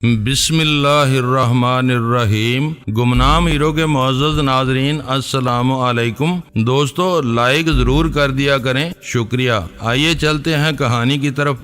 بسم اللہ الرحمن الرحیم۔ گمنام ہیرو کے معزز ناظرین السلام علیکم۔ دوستو لائک ضرور کر دیا کریں، شکریہ۔ آئیے چلتے ہیں کہانی کی طرف۔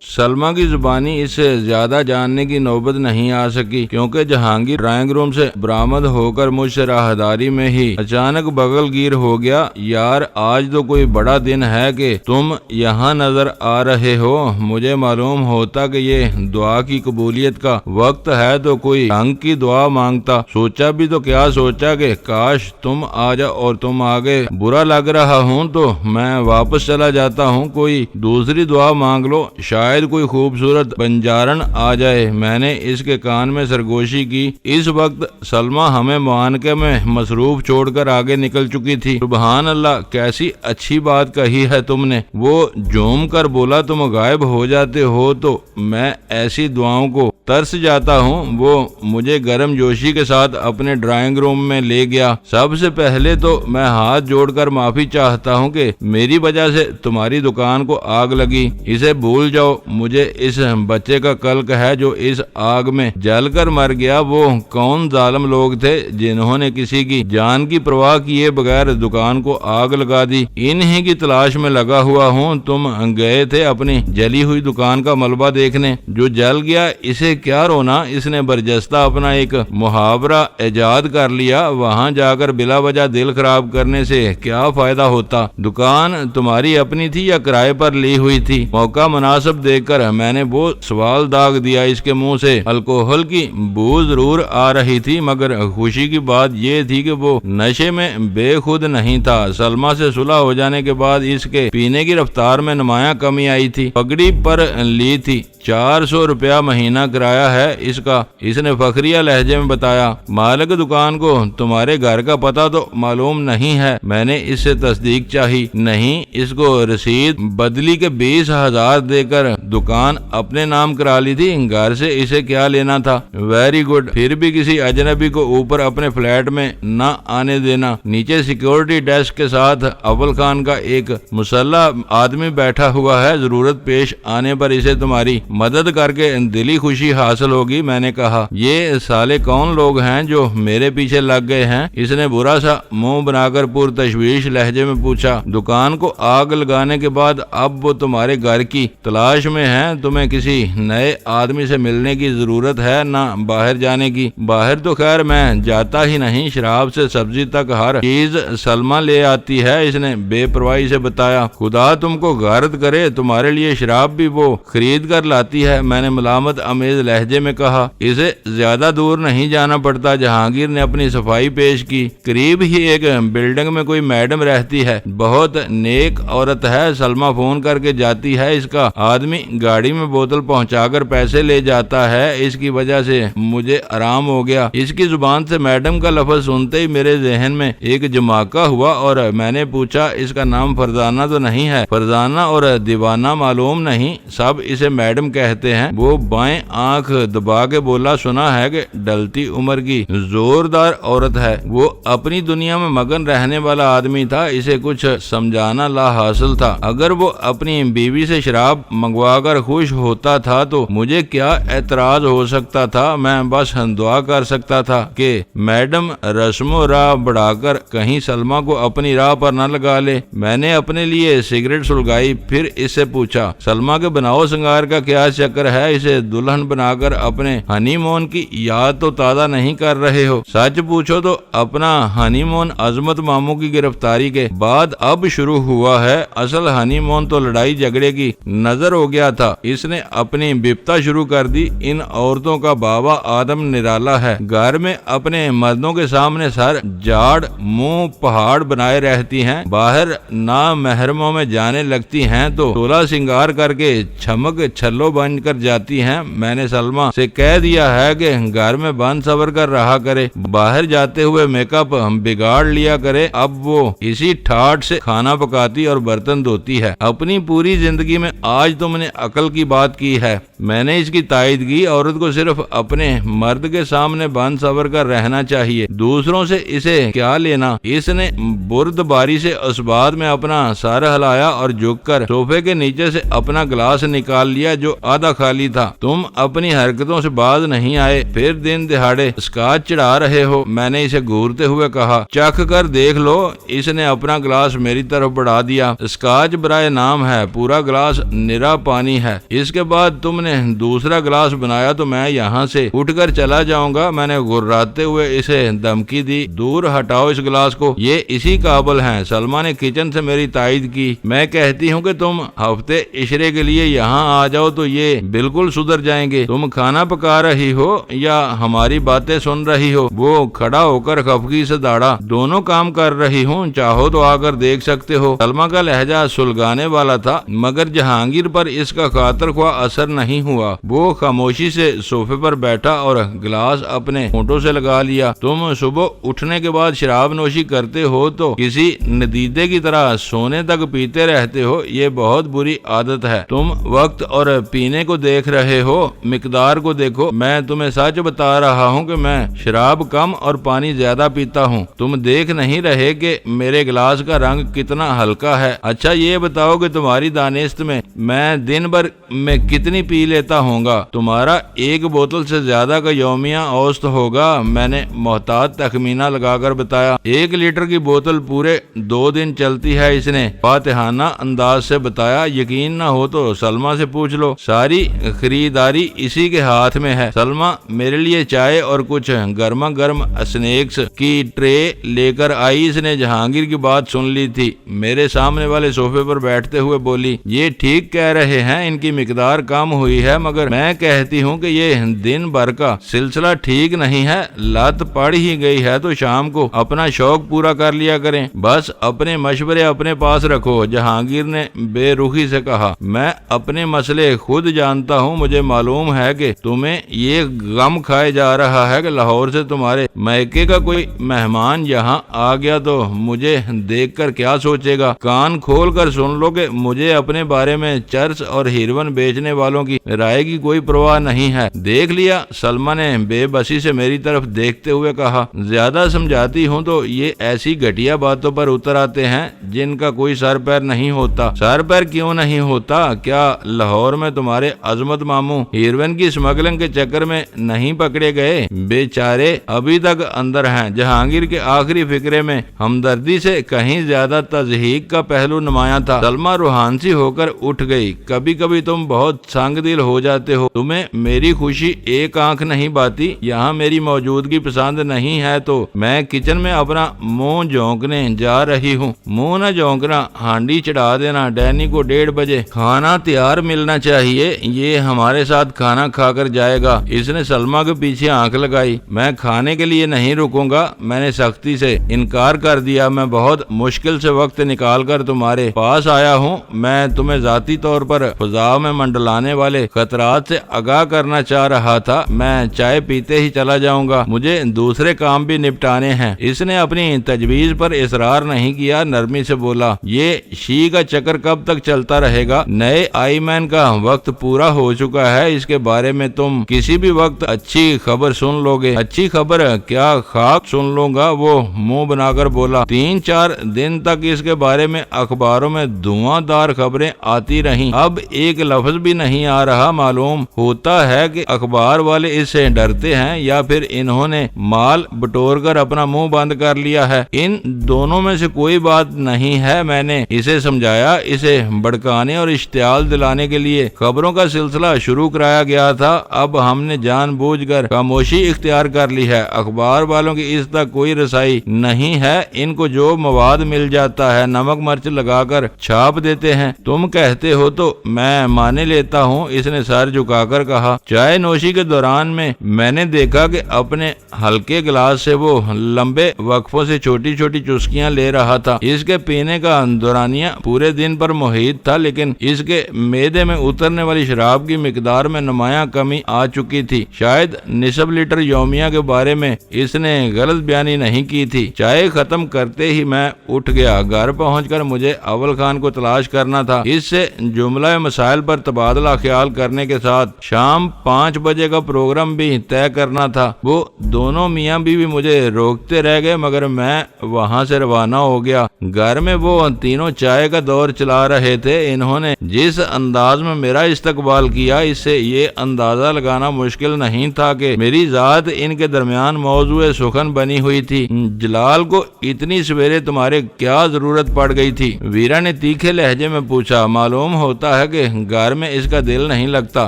سلمیٰ کی زبانی اس سے زیادہ جاننے کی نوبت نہیں آ سکی، کیونکہ جہانگیر ڈرائنگ روم سے برآمد ہو کر مجھ سے راہداری میں ہی اچانک بغل گیر ہو گیا۔ یار آج تو کوئی بڑا دن ہے کہ تم یہاں نظر آ رہے ہو۔ مجھے معلوم ہوتا کہ یہ دعا کی قبولیت کا وقت ہے تو کوئی ڈھنگ کی دعا مانگتا۔ سوچا بھی تو کیا سوچا کہ کاش تم آ جاؤ، اور تم آگے برا لگ رہا ہوں تو میں واپس چلا جاتا ہوں، کوئی دوسری دعا مانگ لو، شاید کوئی خوبصورت بنجارن آ جائے۔ میں نے اس کے کان میں سرگوشی کی۔ اس وقت سلمیٰ ہمیں معانقے میں مصروف چھوڑ کر آگے نکل چکی تھی۔ سبحان اللہ، کیسی اچھی بات کہی ہے تم نے۔ وہ جھوم کر بولا، تم غائب ہو جاتے ہو تو میں ایسی دعاؤں کو ترس جاتا ہوں۔ وہ مجھے گرم جوشی کے ساتھ اپنے ڈرائنگ روم میں لے گیا۔ سب سے پہلے تو میں ہاتھ جوڑ کر معافی چاہتا ہوں کہ میری وجہ سے تمہاری دکان کو آگ لگی۔ اسے بھول جاؤ، مجھے اس بچے کا کلک ہے جو اس آگ میں جل کر مر گیا۔ وہ کون ظالم لوگ تھے جنہوں نے کسی کی جان کی پرواہ کیے بغیر دکان کو آگ لگا دی؟ انہی کی تلاش میں لگا ہوا ہوں۔ تم گئے تھے اپنی جلی ہوئی دکان کا ملبہ دیکھنے، جو جل گیا اسے کیا رونا؟ اس نے برجستہ اپنا ایک محاورہ ایجاد کر لیا، وہاں جا کر بلا وجہ دل خراب کرنے سے کیا فائدہ ہوتا؟ دکان تمہاری اپنی تھی یا کرائے پر لی ہوئی تھی؟ موقع مناسب دیکھ کر میں نے وہ سوال داغ دیا۔ اس کے منہ سے الکوہل کی بو ضرور آ رہی تھی، مگر خوشی کی بات یہ تھی کہ وہ نشے میں بے خود نہیں تھا۔ سلمیٰ سے صلح ہو جانے کے بعد اس کے پینے کی رفتار میں نمایاں کمی آئی تھی۔ پگڑی پر لی تھی، 400 روپیہ مہینہ کرایہ ہے اس کا، اس نے فخریہ لہجے میں بتایا۔ مالک دکان کو تمہارے گھر کا پتہ تو معلوم نہیں ہے؟ میں نے اس سے تصدیق چاہی۔ نہیں، اس کو رسید بدلی کے 20,000 دے کر دکان اپنے نام کرا لی تھی، گھر سے اسے کیا لینا تھا؟ ویری گڈ، پھر بھی کسی اجنبی کو اوپر اپنے فلیٹ میں نہ آنے دینا۔ نیچے سیکیورٹی ڈیسک کے ساتھ اول خان کا ایک مسلح آدمی بیٹھا ہوا ہے، ضرورت پیش آنے پر اسے تمہاری مدد کر کے دلی خوشی حاصل ہوگی۔ میں نے کہا، یہ سالے کون لوگ ہیں جو میرے پیچھے لگ گئے ہیں؟ اس نے برا سا منہ بنا کر پور تشویش لہجے میں پوچھا۔ دکان کو آگ لگانے کے بعد اب وہ تمہارے گھر کی تلاش میں ہیں، تمہیں کسی نئے آدمی سے ملنے کی ضرورت ہے، نہ باہر جانے کی۔ باہر تو خیر میں جاتا ہی نہیں، شراب سے سبزی تک ہر چیز سلمیٰ لے آتی ہے، اس نے بے پرواہی سے بتایا۔ خدا تم کو غارت کرے، تمہارے لیے شراب بھی وہ خرید کر لاتی ہے، میں نے ملامت امیز لہجے میں کہا۔ اسے زیادہ دور نہیں جانا پڑتا، جہانگیر نے اپنی صفائی پیش کی۔ قریب ہی ایک بلڈنگ میں کوئی میڈم رہتی ہے، بہت نیک عورت ہے۔ سلمیٰ فون کر کے جاتی ہے، اس کا آدمی گاڑی میں بوتل پہنچا کر پیسے لے جاتا ہے۔ اس کی وجہ سے مجھے آرام ہو گیا۔ اس کی زبان سے میڈم کا لفظ سنتے ہی میرے ذہن میں ایک جماکہ ہوا، اور میں نے پوچھا، اس کا نام فرزانہ تو نہیں ہے؟ فرزانہ اور دیوانہ معلوم نہیں، سب اسے میڈم کہتے ہیں۔ وہ بائیں آنکھ دبا کے بولا، سنا ہے کہ ڈلتی عمر کی زوردار عورت ہے۔ وہ اپنی دنیا میں مگن رہنے والا آدمی تھا، اسے کچھ سمجھانا لا حاصل تھا۔ اگر وہ اپنی بیوی سے شراب منگوا کر خوش ہوتا تھا تو مجھے کیا اعتراض ہو سکتا تھا؟ میں بس دعا کر سکتا تھا کہ میڈم رسم و راہ بڑھا کر کہیں سلمیٰ کو اپنی راہ پر نہ لگا لے۔ میں نے اپنے لیے سگریٹ سلگائی، پھر اس سے پوچھا، سلمیٰ کے بناؤ سنگار کا کیا چکر ہے؟ اسے دلہن بنا کر اپنے ہنی مون کی یاد تو تازہ نہیں کر رہے ہو؟ سچ پوچھو تو اپنا ہنی مون عظمت ماموں کی گرفتاری کے بعد اب شروع ہوا ہے۔ اصل ہنی مون تو لڑائی جھگڑے کی نظر ہو گیا تھا۔ اس نے اپنی بپتا شروع کر دی۔ ان عورتوں کا بابا آدم نرالا ہے، گھر میں اپنے مردوں کے سامنے سر جاڑ منہ پہاڑ بنائے رہتی ہیں، باہر نامحرموں میں جانے لگتی ہیں تو سولہ سنگار کر کے چھمک چھلو بن کر جاتی ہیں۔ میں نے سلمیٰ سے کہہ دیا ہے کہ گھر میں بند صبر کر رہا کرے، باہر جاتے ہوئے میک اپ بگاڑ لیا کرے۔ اب وہ اسی ٹھاٹ سے کھانا پکاتی اور برتن دھوتی ہے۔ اپنی پوری زندگی میں آج تم نے عقل کی بات کی ہے۔ میں نے اس کی تائید کی، عورت کو صرف اپنے مرد کے سامنے بند صبر کر رہنا چاہیے، دوسروں سے اسے کیا لینا؟ اس نے برد باری سے اس بات میں اپنا سر ہلایا اور جھک کر صوفے کے نیچے سے اپنا گلاس نکال لیا جو آدھا خالی تھا۔ تم اپنی حرکتوں سے باز نہیں آئے، پھر دن دہاڑے اسکاچ چڑھا رہے ہو۔ میں نے اسے گھورتے ہوئے کہا، چکھ کر دیکھ لو۔ اس نے اپنا گلاس میری طرف بڑھا دیا۔ اسکاچ برائے نام ہے، پورا گلاس نرا پانی ہے۔ اس کے بعد تم نے دوسرا گلاس بنایا تو میں یہاں سے اٹھ کر چلا جاؤں گا۔ میں نے گھراتے ہوئے اسے دھمکی دی، دور ہٹاؤ اس گلاس کو، یہ اسی قابل ہیں۔ سلمہ نے کچن سے میری تائید کی۔ میں کہتی ہوں کہ تم ہفتے عشرے کے لیے یہاں آ جاؤ تو یہ بالکل سدھر جائیں گے۔ تم کھانا پکا رہی ہو یا ہماری باتیں سن رہی ہو؟ وہ کھڑا ہو کر خفگی سے داڑا۔ دونوں کام کر رہی ہوں، چاہو تو آ کر دیکھ سکتے ہو۔ سلمہ کا لہجہ سلگانے والا تھا، مگر جہانگیر پر اس کا خاطر خواہ اثر نہیں ہوا۔ وہ خاموشی سے صوفے پر بیٹھا اور گلاس اپنے ہونٹوں سے لگا لیا۔ تم صبح اٹھنے کے بعد شراب نوشی کرتے ہو تو کسی ندیدے کی طرح سونے تک پیتے رہتے ہو، یہ بہت بری عادت ہے۔ تم وقت اور پینے کو دیکھ رہے ہو، مقدار کو دیکھو۔ میں تمہیں سچ بتا رہا ہوں کہ میں شراب کم اور پانی زیادہ پیتا ہوں۔ تم دیکھ نہیں رہے کہ میرے گلاس کا رنگ کتنا ہلکا ہے؟ اچھا یہ بتاؤ کہ تمہاری دانست میں دن بھر میں کتنی پی لیتا ہوں گا؟ تمہارا ایک بوتل سے زیادہ کا یومیہ اوسط ہوگا۔ میں نے محتاط تخمینہ لگا کر بتایا۔ 1 لیٹر کی بوتل پورے 2 دن چلتی ہے، اس نے فاتحانہ انداز سے بتایا۔ یقین نہ ہو تو سلمہ سے پوچھ لو، ساری خریداری اسی کے ہاتھ میں ہے۔ سلمہ میرے لیے چائے اور کچھ گرما گرم اسنیکس کی ٹرے لے کر آئی۔ اس نے جہانگیر کی بات سن لی تھی۔ میرے سامنے والے صوفے پر بیٹھتے ہوئے بولی، یہ ٹھیک کہہ رہے ہیں، ان کی مقدار کم ہوئی ہے، مگر میں کہتی ہوں کہ یہ دن بھر کا سلسلہ ٹھیک نہیں ہے۔ لت پڑ ہی گئی ہے تو شام کو اپنا شوق پورا کر لیا کریں۔ بس اپنے مشورے اپنے پاس رکھو۔ جہانگیر نے بے رخی سے کہا، میں اپنے مسئلے خود جانتا ہوں۔ مجھے معلوم ہے کہ تمہیں یہ غم کھائے جا رہا ہے کہ لاہور سے تمہارے میکے کا کوئی مہمان یہاں آ گیا تو مجھے دیکھ کر کیا سوچے گا۔ کان کھول کر سن لو کہ مجھے اپنے بارے میں چرس اور ہیروین بیچنے والوں کی رائے کی کوئی پرواہ نہیں ہے۔ دیکھ لیا؟ سلمہ نے بے بسی سے میری طرف دیکھتے ہوئے کہا، زیادہ سمجھاتی ہوں تو یہ ایسی گھٹیا باتوں پر اتر آتے ہیں جن کا کوئی سر پیر نہیں ہوتا۔ سر پیر کیوں نہیں ہوتا؟ کیا لاہور میں تمہارے عظمت ماموں ہیروین کی اسمگلنگ کے چکر میں نہیں پکڑے گئے؟ بیچارے ابھی تک اندر ہیں۔ جہانگیر کے آخری فقرے میں ہمدردی سے کہیں زیادہ تضحیک کا پہلو نمایاں تھا۔ سلمہ روحانسی ہو کر اٹھ گئی۔ کبھی کبھی تم بہت سنگ دل ہو جاتے ہو، تمہیں میری خوشی ایک آنکھ نہیں باتی۔ یہاں میری موجودگی پسند نہیں ہے تو میں کچن میں اپنا منہ جھونکنے جا رہی ہوں۔ منہ نہ جھونکنا، ہانڈی چڑھا دینا۔ ڈینی کو 1:30 بجے کھانا تیار ملنا چاہیے، یہ ہمارے ساتھ کھانا کھا کر جائے گا۔ اس نے سلمہ کے پیچھے آنکھ لگائی۔ میں کھانے کے لیے نہیں رکوں گا، میں نے سختی سے انکار کر دیا۔ میں بہت مشکل سے وقت نکال کر تمہارے پاس آیا ہوں۔ میں تمہیں ذاتی طور پر فضا میں منڈلانے والے خطرات سے آگاہ کرنا چاہ رہا تھا۔ میں چائے پیتے ہی چلا جاؤں گا، مجھے دوسرے کام بھی نپٹانے ہیں۔ اس نے اپنی تجویز پر اصرار نہیں کیا، نرمی سے بولا، یہ شی کا چکر کب تک چلتا رہے گا؟ نئے آئی مین کا وقت پورا ہو چکا ہے، اس کے بارے میں تم کسی بھی وقت اچھی خبر سن لو گے۔ اچھی خبر کیا، خاک سن لوں گا، وہ منہ بنا کر بولا۔ 3-4 دن تک اس کے بارے میں اخباروں میں دھواں دار خبریں آتی رہیں، اب ایک لفظ بھی نہیں آ رہا۔ معلوم ہوتا ہے کہ اخبار والے اس سے ڈرتے ہیں یا پھر انہوں نے مال بٹور کر اپنا منہ بند کر لیا ہے۔ ان دونوں میں سے کوئی بات نہیں ہے۔ میں نے اسے سمجھایا، اسے بھڑکانے اور اشتعال دلانے کے لیے خبروں کا سلسلہ شروع کرایا گیا تھا۔ اب ہم نے جان بوجھ کر خاموشی اختیار کر لی ہے۔ اخبار والوں کی اس تک کوئی رسائی نہیں ہے، ان کو جو مواد مل جاتا ہے نمک مرچ لگا کر چھاپ دیتے ہیں۔ تم کہتے ہو تو میں مان لیتا ہوں، اس نے سر جھکا کر کہا۔ چائے نوشی کے دوران میں نے دیکھا کہ اپنے ہلکے گلاس سے وہ لمبے وقفوں سے چھوٹی چھوٹی چسکیاں لے رہا تھا۔ اس کے پینے کا دورانیہ پورے دن پر محیط تھا، لیکن اس کے معدے میں اترنے والی شراب کی مقدار میں نمایاں کمی آ چکی تھی۔ شاید نصف لیٹر یومیہ کے بارے میں اس نے غلط بیانی نہیں کی تھی۔ چائے ختم کرتے ہی میں اٹھ گیا۔ گھر پہنچ کر مجھے اول خان کو تلاش کرنا تھا، اس سے جملہ مسائل پر تبادلہ خیال کرنے کے ساتھ شام 5 بجے کا پروگرام بھی طے کرنا تھا۔ وہ دونوں میاں بیوی مجھے روکتے رہ گئے، مگر میں وہاں سے روانہ ہو گیا۔ گھر میں وہ تینوں چائے کا دور چلا رہے تھے۔ انہوں نے جس انداز میں میرا استقبال کیا، اس سے یہ یہ اندازہ لگانا مشکل نہیں تھا کہ میری ذات ان کے درمیان موضوع سخن بنی ہوئی تھی۔ جلال کو اتنی سویرے تمہارے کیا ضرورت پڑ گئی تھی؟ ویرا نے تیکھے لہجے میں پوچھا۔ معلوم ہوتا ہے کہ گھر میں اس کا دل نہیں لگتا۔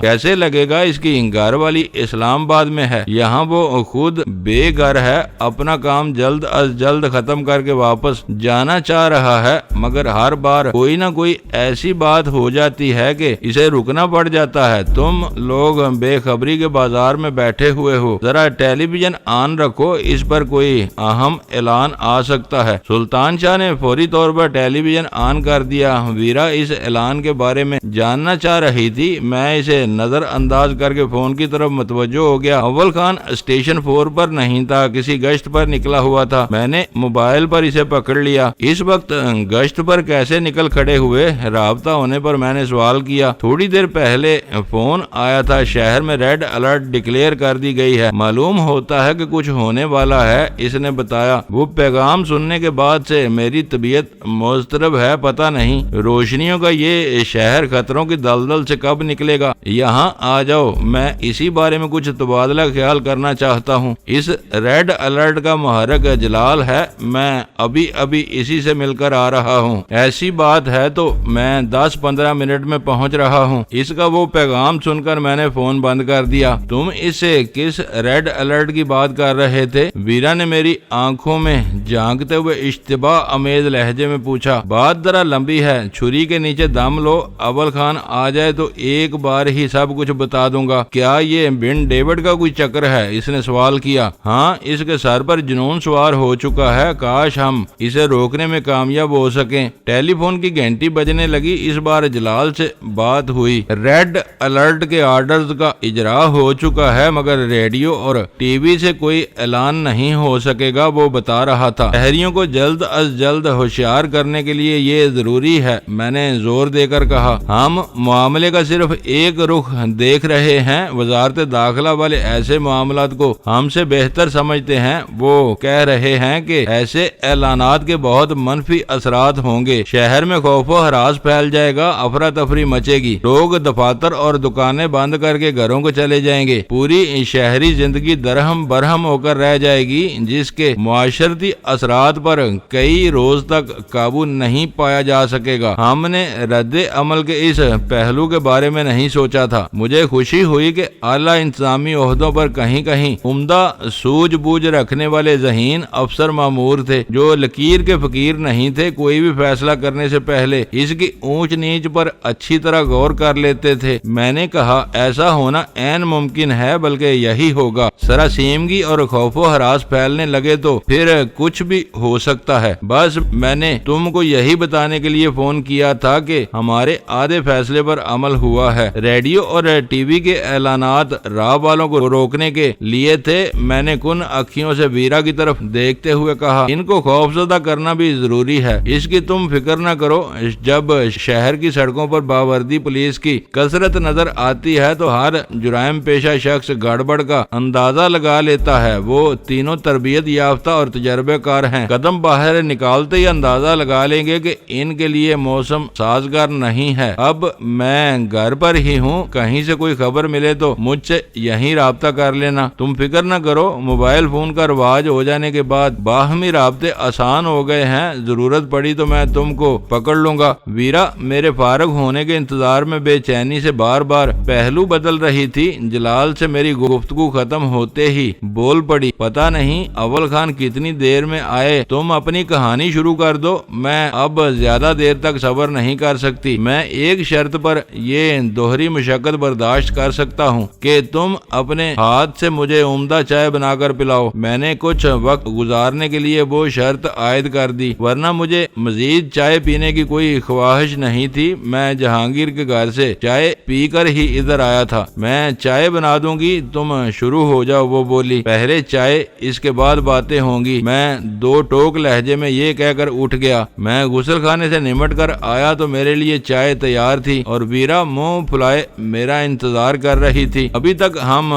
کیسے لگے گا؟ اس کی گھر والی اسلام آباد میں ہے، یہاں وہ خود بے گھر ہے، اپنا کام جلد از جلد ختم کر کے واپس جانا چاہ رہا ہے، مگر ہر بار کوئی نہ کوئی ایسی بات ہو جاتی ہے کہ اسے رکنا پڑ جاتا ہے۔ تم لوگ بے خبری کے بازار میں بیٹھے ہوئے ہو، ذرا ٹیلی ویژن آن رکھو، اس پر کوئی اہم اعلان آ سکتا ہے۔ سلطان شاہ نے فوری طور پر ٹیلی ویژن آن کر دیا۔ ویرا اس اعلان کے بارے میں جاننا چاہ رہی تھی، میں اسے نظر انداز کر کے فون کی طرف متوجہ ہو گیا۔ اول خان اسٹیشن 4 پر نہیں تھا، کسی گشت پر نکلا ہوا تھا۔ میں نے موبائل پر اسے پکڑ لیا۔ اس وقت گشت پر کیسے نکل کھڑے ہوئے؟ رابطہ ہونے پر میں نے سوال کیا۔ تھوڑی دیر پہلے فون آیا تھا، شہر میں ریڈ الرٹ ڈکلیئر کر دی گئی ہے، معلوم ہوتا ہے کہ کچھ ہونے والا ہے، اس نے بتایا۔ وہ پیغام سننے کے بعد سے میری طبیعت مضطرب ہے، پتہ نہیں روشنیوں کا یہ شہر خطروں کی دلدل سے کب نکلے گا۔ یہاں آ جاؤ، میں اسی بارے میں کچھ تبادلہ خیال کرنا چاہتا ہوں۔ اس ریڈ الرٹ کا محرک جلال ہے، میں ابھی اسی سے مل کر آ رہا ہوں۔ ایسی بات ہے تو میں 10-15 منٹ میں پہنچ رہا ہوں۔ اس کا وہ پیغام سن کر میں نے فون بند کر دیا۔ تم اس سے کس ریڈ الرٹ کی بات کر رہے تھے؟ ویرا نے میری آنکھوں میں جھانکتے ہوئے اشتباہ امیز لہجے میں پوچھا۔ بات ذرا لمبی ہے، چھری کے نیچے دم لو، اول خان آ جائے تو ایک بار ہی سب کچھ بتا دوں گا۔ کیا یہ بن ڈیوڈ کا کوئی چکر ہے؟ اس نے سوال کیا۔ ہاں، اس کے سر پر جنون سوار ہو چکا ہے، کاش ہم اسے روکنے میں کامیاب ہو سکیں۔ ٹیلی فون کی گھنٹی بجنے لگی۔ اس بار جلال سے بات ہوئی۔ ریڈ الرٹ کے آرڈرز کا اجرا ہو چکا ہے، مگر ریڈیو اور ٹی وی سے کوئی اعلان نہیں ہو سکے گا، وہ بتا رہا تھا۔ شہریوں کو جلد از جلد ہوشیار کرنے کے لیے یہ ضروری ہے، میں نے زور دے کر کہا۔ ہم معاملے کا صرف ایک رخ دیکھ رہے ہیں، وزارت داخلہ والے ایسے معاملات کو ہم سے بہتر سمجھتے ہیں۔ وہ کہہ رہے ہیں کہ ایسے اعلانات کے بہت منفی اثرات ہوں گے، شہر میں خوف و ہراس پھیل جائے گا، افراتفری مچے گی، لوگ دفاتر اور دکانیں بند کر کے گھروں کو چلے جائیں گے، پوری شہری زندگی درہم برہم ہو کر رہ جائے گی، جس کے معاشرتی اثرات پر کئی روز تک قابو نہیں پایا جا سکے گا۔ ہم نے رد عمل کے اس پہلو کے بارے میں نہیں سوچا تھا۔ مجھے خوشی ہوئی کہ اعلیٰ انتظامی عہدوں پر کہیں کہیں عمدہ سوجھ بوجھ رکھنے والے ذہین افسر مامور تھے، جو لکیر کے فقیر نہیں تھے، کوئی بھی فیصلہ کرنے سے پہلے اس کی اونچ نیچ پر اچھی طرح غور کر لیتے تھے۔ میں نے کہا، ایسا ہونا عین ممکن ہے، بلکہ یہی ہوگا۔ سراسیمگی اور خوف و ہراس پھیلنے لگے تو پھر کچھ بھی ہو سکتا ہے۔ بس میں نے تم کو یہی بتانے کے لیے فون کیا تھا کہ ہمارے آدھے فیصلے پر عمل ہوا ہے۔ ریڈیو اور ٹی وی کے اعلانات راہ والوں کو روکنے کے لیے تھے۔ میں نے کن اکھیوں سے ویرا کی طرف دیکھتے ہوئے کہا، ان کو خوفزدہ کرنا بھی ضروری ہے، اس کی تم فکر نہ کرو۔ جب شہر کی سڑکوں پر باوردی پولیس کی کثرت نظر آتی ہے تو ہر جرائم پیشہ شخص گڑبڑ کا اندازہ لگا لیتا ہے۔ وہ تینوں تربیت یافتہ اور تجربے کار ہیں، قدم باہر نکالتے ہی اندازہ لگا لیں گے کہ ان کے لیے موسم سازگار نہیں ہے۔ اب میں گھر پر ہی ہوں، کہیں سے کوئی خبر ملے تو مجھ سے یہیں رابطہ کر لینا۔ تم فکر نہ کرو، موبائل فون کا رواج ہو جانے کے بعد باہمی رابطے آسان ہو گئے ہیں، ضرورت پڑی تو میں تم کو پکڑ لوں گا۔ ویرا میرے فارغ ہونے کے انتظار میں بے چینی سے بار بار پہلو بدل رہی تھی۔ جلال سے میری گفتگو ختم ہوتے ہی بول پڑی، پتہ نہیں اول خان کتنی دیر میں آئے، تم اپنی کہانی شروع کر دو، میں اب زیادہ دیر تک صبر نہیں کر سکتی۔ میں ایک شرط پر یہ دوہری مشقت برداشت کر سکتا ہوں کہ تم اپنے ہاتھ سے مجھے عمدہ چائے بنا کر پلاؤ۔ میں نے کچھ وقت گزارنے کے لیے وہ شرط عائد کر دی، ورنہ مجھے مزید چائے پینے کی کوئی خواہش نہیں تھی۔ میں جہانگیر کے گھر سے چائے پی کر ہی ادھر آیا تھا۔ میں چائے بنا دوں گی، تم شروع ہو جاؤ، وہ بولی۔ پہلے چائے، اس کے بعد باتیں ہوں گی۔ میں دو ٹوک لہجے میں یہ کہہ کر اٹھ گیا۔ میں غسل خانے سے نمٹ کر آیا تو میرے لیے چائے تیار تھی اور ویرا منہ پھلائے میرا انتظار کر رہی تھی۔ ابھی تک ہم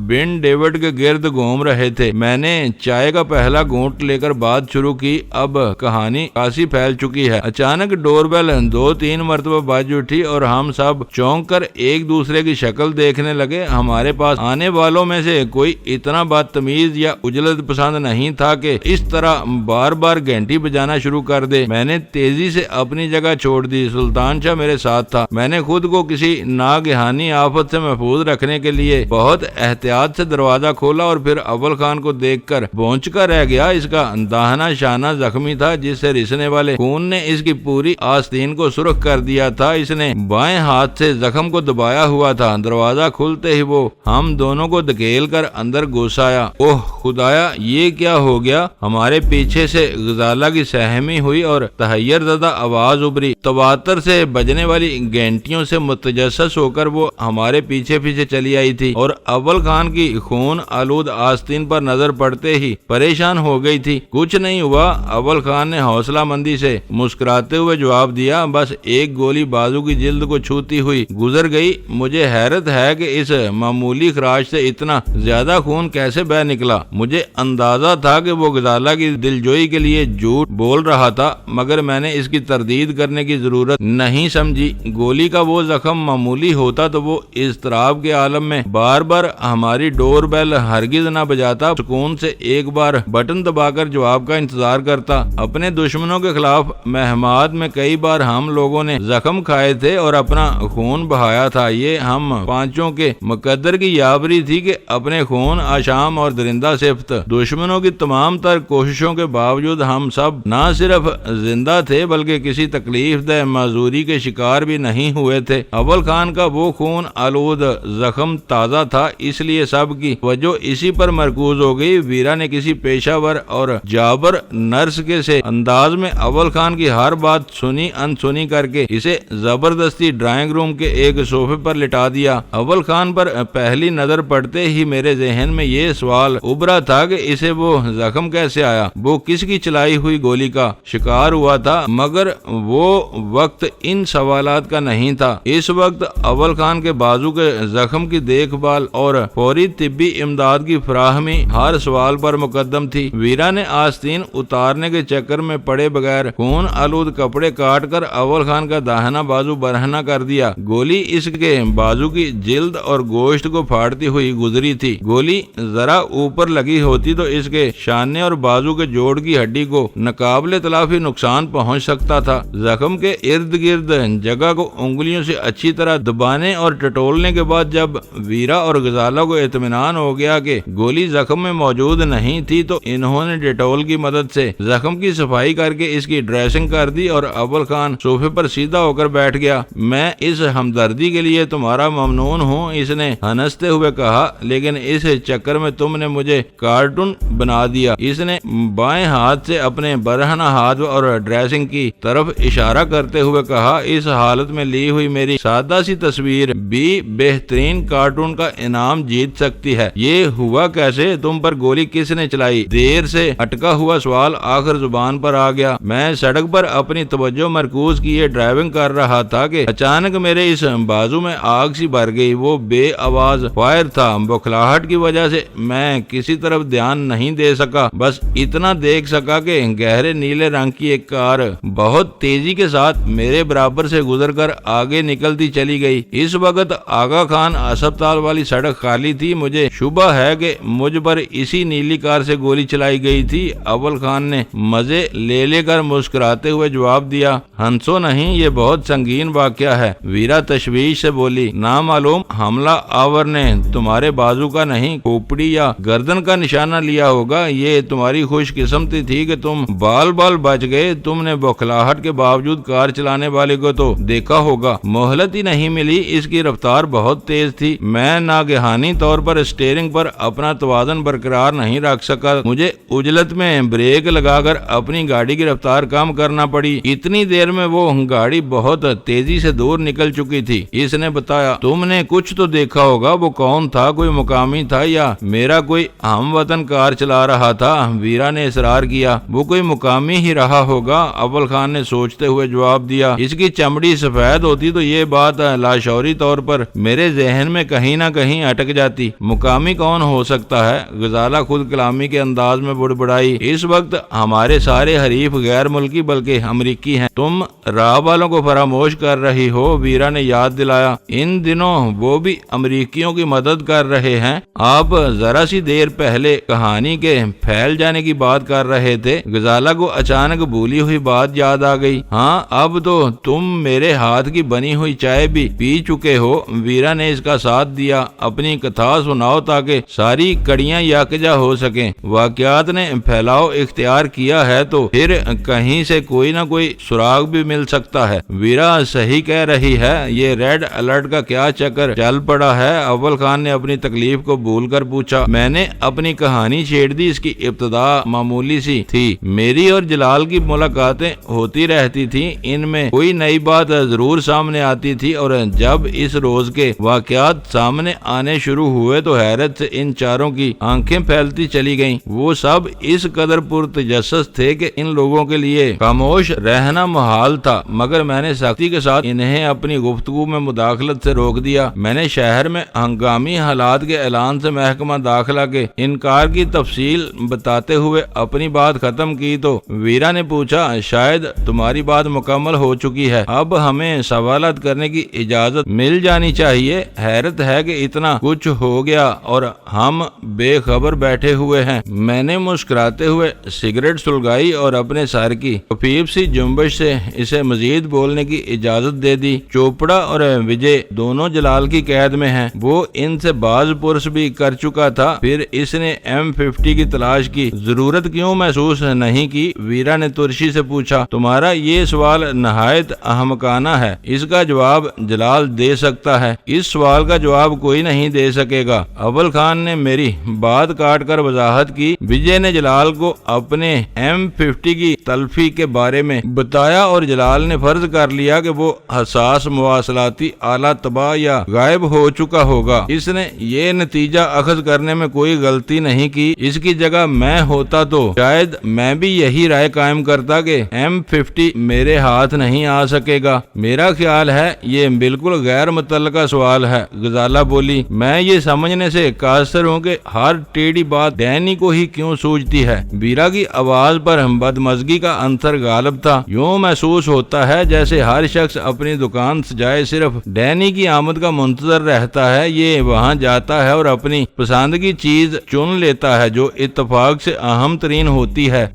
بن ڈیوڈ کے گرد گھوم رہے تھے۔ میں نے چائے کا پہلا گھونٹ لے کر بات شروع کی۔ اب کہانی خاصی پھیل چکی ہے۔ اچانک ڈور بیل 2-3 مرتبہ بج اٹھی اور ہم سب چونک کر ایک دوسرے کی کی شکل دیکھنے لگے۔ ہمارے پاس آنے والوں میں سے کوئی اتنا بدتمیز یا اجلت پسند نہیں تھا کہ اس طرح بار بار گھنٹی بجانا شروع کر دے۔ میں نے تیزی سے اپنی جگہ چھوڑ دی۔ سلطان شاہ میرے ساتھ تھا۔ میں نے خود کو کسی ناگہانی آفت سے محفوظ رکھنے کے لیے بہت احتیاط سے دروازہ کھولا اور پھر اول خان کو دیکھ کر بونچ کر رہ گیا۔ اس کا داہنا شانہ زخمی تھا جس سے رسنے والے خون نے اس کی پوری آستین کو سرخ کر دیا تھا۔ اس نے بائیں ہاتھ سے زخم کو دبایا ہوا تھا۔ دروازہ کھلتے ہی وہ ہم دونوں کو دھکیل کر اندر گھس آیا۔ اوہ خدایا، یہ کیا ہو گیا؟ ہمارے پیچھے سے غزالہ کی سہمی ہوئی اور تحیر زدہ آواز ابری۔ تواتر سے بجنے والی گھنٹیوں سے متجسس ہو کر وہ ہمارے پیچھے پیچھے چلی آئی تھی اور اول خان کی خون آلود آستین پر نظر پڑتے ہی پریشان ہو گئی تھی۔ کچھ نہیں ہوا، اول خان نے حوصلہ مندی سے مسکراتے ہوئے جواب دیا، بس ایک گولی بازو کی جلد کو چھوتی ہوئی گزر گئی۔ مجھے حیرت ہے کہ اس معمولی خراش سے اتنا زیادہ خون کیسے بہہ نکلا۔ مجھے اندازہ تھا کہ وہ غزالہ کی دلجوئی کے لیے جھوٹ بول رہا تھا، مگر میں نے اس کی تردید کرنے کی ضرورت نہیں سمجھی۔ گولی کا وہ زخم معمولی ہوتا تو وہ اضطراب کے عالم میں بار بار ہماری ڈور بیل ہرگز نہ بجاتا، سکون سے ایک بار بٹن دبا کر جواب کا انتظار کرتا۔ اپنے دشمنوں کے خلاف مہمات میں کئی بار ہم لوگوں نے زخم کھائے تھے اور اپنا خون بہایا تھا۔ یہ ہم پانچوں کے مقدر کی یاوری تھی کہ اپنے خون آشام اور درندہ صفت دشمنوں کی تمام تر کوششوں کے باوجود ہم سب نہ صرف زندہ تھے بلکہ کسی تکلیف دہ معذوری کے شکار بھی نہیں ہوئے تھے۔ اول خان کا وہ خون آلود زخم تازہ تھا، اس لیے سب کی توجہ اسی پر مرکوز ہو گئی۔ ویرا نے کسی پیشہ ور اور جابر نرس کے سے انداز میں اول خان کی ہر بات سنی انسنی کر کے اسے زبردستی ڈرائنگ روم کے ایک صوفے پر لٹا دیا۔ اول خان پر پہلی نظر پڑتے ہی میرے ذہن میں یہ سوال ابھرا تھا کہ اسے وہ زخم کیسے آیا، وہ کس کی چلائی ہوئی گولی کا شکار ہوا تھا، مگر وہ وقت ان سوالات کا نہیں تھا۔ اس وقت اول خان کے بازو کے زخم کی دیکھ بھال اور فوری طبی امداد کی فراہمی ہر سوال پر مقدم تھی۔ ویرا نے آستین اتارنے کے چکر میں پڑے بغیر خون آلود کپڑے کاٹ کر اول خان کا داہنا بازو برہنہ کر دیا۔ گولی اس کے بازو کی جلد اور گوشت کو پھاڑتی ہوئی گزری تھی۔ گولی ذرا اوپر لگی ہوتی تو اس کے شانے اور بازو کے جوڑ کی ہڈی کو ناقابل تلافی نقصان پہنچ سکتا تھا۔ زخم کے ارد گرد جگہ کو انگلیوں سے اچھی طرح دبانے اور ٹٹولنے کے بعد جب ویرا اور غزالہ کو اطمینان ہو گیا کہ گولی زخم میں موجود نہیں تھی تو انہوں نے ڈیٹول کی مدد سے زخم کی صفائی کر کے اس کی ڈریسنگ کر دی اور اول خان صوفے پر سیدھا ہو کر بیٹھ گیا۔ میں اس ہمدردی کے لیے تمہارا ممنون ہوں، اس نے ہنستے ہوئے کہا، لیکن اس چکر میں تم نے مجھے کارٹون بنا دیا۔ اس نے بائیں ہاتھ سے اپنے برہنہ ہاتھ اور ڈریسنگ کی طرف اشارہ کرتے ہوئے کہا، اس حالت میں لی ہوئی میری سادہ سی تصویر بھی بہترین کارٹون کا انعام جیت سکتی ہے۔ یہ ہوا کیسے؟ تم پر گولی کس نے چلائی؟ دیر سے اٹکا ہوا سوال آخر زبان پر آ گیا۔ میں سڑک پر اپنی توجہ مرکوز کیے ڈرائیونگ کر رہا تھا کہ اچانک میرے اس بازو میں آگ سی بھر گئی۔ وہ بے آواز فائر تھا۔ بخلاہٹ کی وجہ سے میں کسی طرف دھیان نہیں دے سکا، بس اتنا دیکھ سکا کہ گہرے نیلے رنگ کی ایک کار بہت تیزی کے ساتھ میرے برابر سے گزر کر آگے نکلتی چلی گئی۔ اس وقت آغا خان ہسپتال والی سڑک خالی تھی۔ مجھے شبہ ہے کہ مجھ پر اسی نیلی کار سے گولی چلائی گئی تھی۔ اول خان نے مزے لے کر مسکراتے ہوئے جواب دیا، ہنسو نہیں، یہ بہت سنگین واقعہ ہے۔ ویرا تشویش سے بولی، نامعلوم حملہ آور نے تمہارے بازو کا نہیں، کھوپڑی یا گردن کا نشانہ لیا ہوگا۔ یہ تمہاری خوش قسمتی تھی کہ تم بال بچ گئے۔ تم نے بخلاہٹ کے باوجود کار چلانے والے کو تو دیکھا ہوگا، مہلت ہی نہیں ملی، اس کی رفتار بہت تیز تھی۔ میں ناگہانی طور پر اسٹیئرنگ پر اپنا توازن برقرار نہیں رکھ سکا۔ مجھے عجلت میں بریک لگا کر اپنی گاڑی کی رفتار کم کرنا پڑی۔ اتنی دیر میں وہ گاڑی بہت تیزی سے دور نکل چکی تھی۔ اس نے بتایا، تم نے کچھ تو دیکھا ہوگا، وہ کون تھا؟ کوئی مقامی تھا یا میرا کوئی ہم وطن کار چلا رہا تھا؟ ویرا نے اصرار کیا، وہ کوئی مقامی ہی رہا ہوگا۔ اول خان نے سوچتے ہوئے جواب دیا، اس کی چمڑی سفید ہوتی تو یہ بات لاشعوری طور پر میرے ذہن میں کہیں نہ کہیں اٹک جاتی۔ مقامی کون ہو سکتا ہے؟ غزالہ خود کلامی کے انداز میں بڑبڑائی، اس وقت ہمارے سارے حریف غیر ملکی بلکہ امریکی ہیں۔ تم راہ والوں کو فراموش کر رہی ہو، ویرا نے یاد دلایا۔ ان ان دنوں وہ بھی امریکیوں کی مدد کر رہے ہیں۔ آپ ذرا سی دیر پہلے کہانی کے پھیل جانے کی بات کر رہے تھے۔ غزالہ کو اچانک بھولی ہوئی بات یاد آ گئی۔ ہاں، اب تو تم میرے ہاتھ کی بنی ہوئی چائے بھی پی چکے ہو۔ ویرا نے اس کا ساتھ دیا۔ اپنی کتھا سناؤ تاکہ ساری کڑیاں یکجا ہو سکیں۔ واقعات نے پھیلاؤ اختیار کیا ہے تو پھر کہیں سے کوئی نہ کوئی سراغ بھی مل سکتا ہے۔ ویرا صحیح کہہ رہی ہے، یہ ریڈ الرٹ کا کیا چکر چل پڑا ہے؟ اول خان نے اپنی تکلیف کو بھول کر پوچھا۔ میں نے اپنی کہانی چھیڑ دی۔ اس کی ابتدا معمولی سی تھی۔ میری اور جلال کی ملاقاتیں ہوتی رہتی تھی، ان میں کوئی نئی بات ضرور سامنے آتی تھی، اور جب اس روز کے واقعات سامنے آنے شروع ہوئے تو حیرت سے ان چاروں کی آنکھیں پھیلتی چلی گئیں۔ وہ سب اس قدر پرتجسس تھے کہ ان لوگوں کے لیے خاموش رہنا محال تھا، مگر میں نے سختی کے ساتھ انہیں اپنی گفتگو میں مداخلت سے روک دیا۔ میں نے شہر میں ہنگامی حالات کے اعلان سے محکمہ داخلہ کے انکار کی تفصیل بتاتے ہوئے اپنی بات ختم کی تو ویرا نے پوچھا، شاید تمہاری بات مکمل ہو چکی ہے، اب ہمیں سوالات کرنے کی اجازت مل جانی چاہیے۔ حیرت ہے کہ اتنا کچھ ہو گیا اور ہم بے خبر بیٹھے ہوئے ہیں۔ میں نے مسکراتے ہوئے سگریٹ سلگائی اور اپنے سر کی خفیف سی جنبش سے اسے مزید بولنے کی اجازت دے دی۔ چوپڑا اور وجے دونوں جلال کی قید میں ہیں۔ وہ ان سے باز پرس بھی کر چکا تھا، پھر اس نے M50 کی تلاش کی ضرورت کیوں محسوس نہیں کی؟ ویرا نے ترشی سے پوچھا۔ تمہارا یہ سوال نہایت احمقانہ ہے، اس کا جواب جلال دے سکتا ہے، اس سوال کا جواب کوئی نہیں دے سکے گا۔ اول خان نے میری بات کاٹ کر وضاحت کی۔ وجے نے جلال کو اپنے M50 کی تلفی کے بارے میں بتایا اور جلال نے فرض کر لیا کہ وہ حساس مواصلاتی آلہ تباہ یا غائب ہو چکا ہوگا۔ اس نے یہ نتیجہ اخذ کرنے میں کوئی غلطی نہیں کی۔ اس کی جگہ میں ہوتا تو شاید میں بھی یہی رائے قائم کرتا کہ M50 میرے ہاتھ نہیں آ سکے گا۔ میرا خیال ہے یہ بالکل غیر متعلقہ سوال ہے، غزالہ بولی۔ میں یہ سمجھنے سے قاصر ہوں کہ ہر ٹیڑھی بات ڈینی کو ہی کیوں سوچتی ہے۔ ویرا کی آواز پر بدمزگی کا عنصر غالب تھا۔ یوں محسوس ہوتا ہے جیسے ہر شخص اپنی دکان سجائے صرف ڈینی کی آمد کا منتظر رہتا ہے۔ یہ وہاں جاتا ہے اور اپنی پسند کی چیز چن لیتا ہے جو اتفاق سے اہم ترین ہوتی ہے۔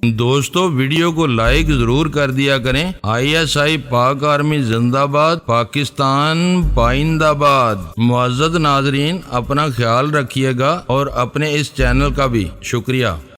دوستو، ویڈیو کو لائک ضرور کر دیا کریں۔ ISI پاک آرمی زندہ باد، پاکستان پائندہ باد۔ معزز ناظرین، اپنا خیال رکھیے گا اور اپنے اس چینل کا بھی شکریہ۔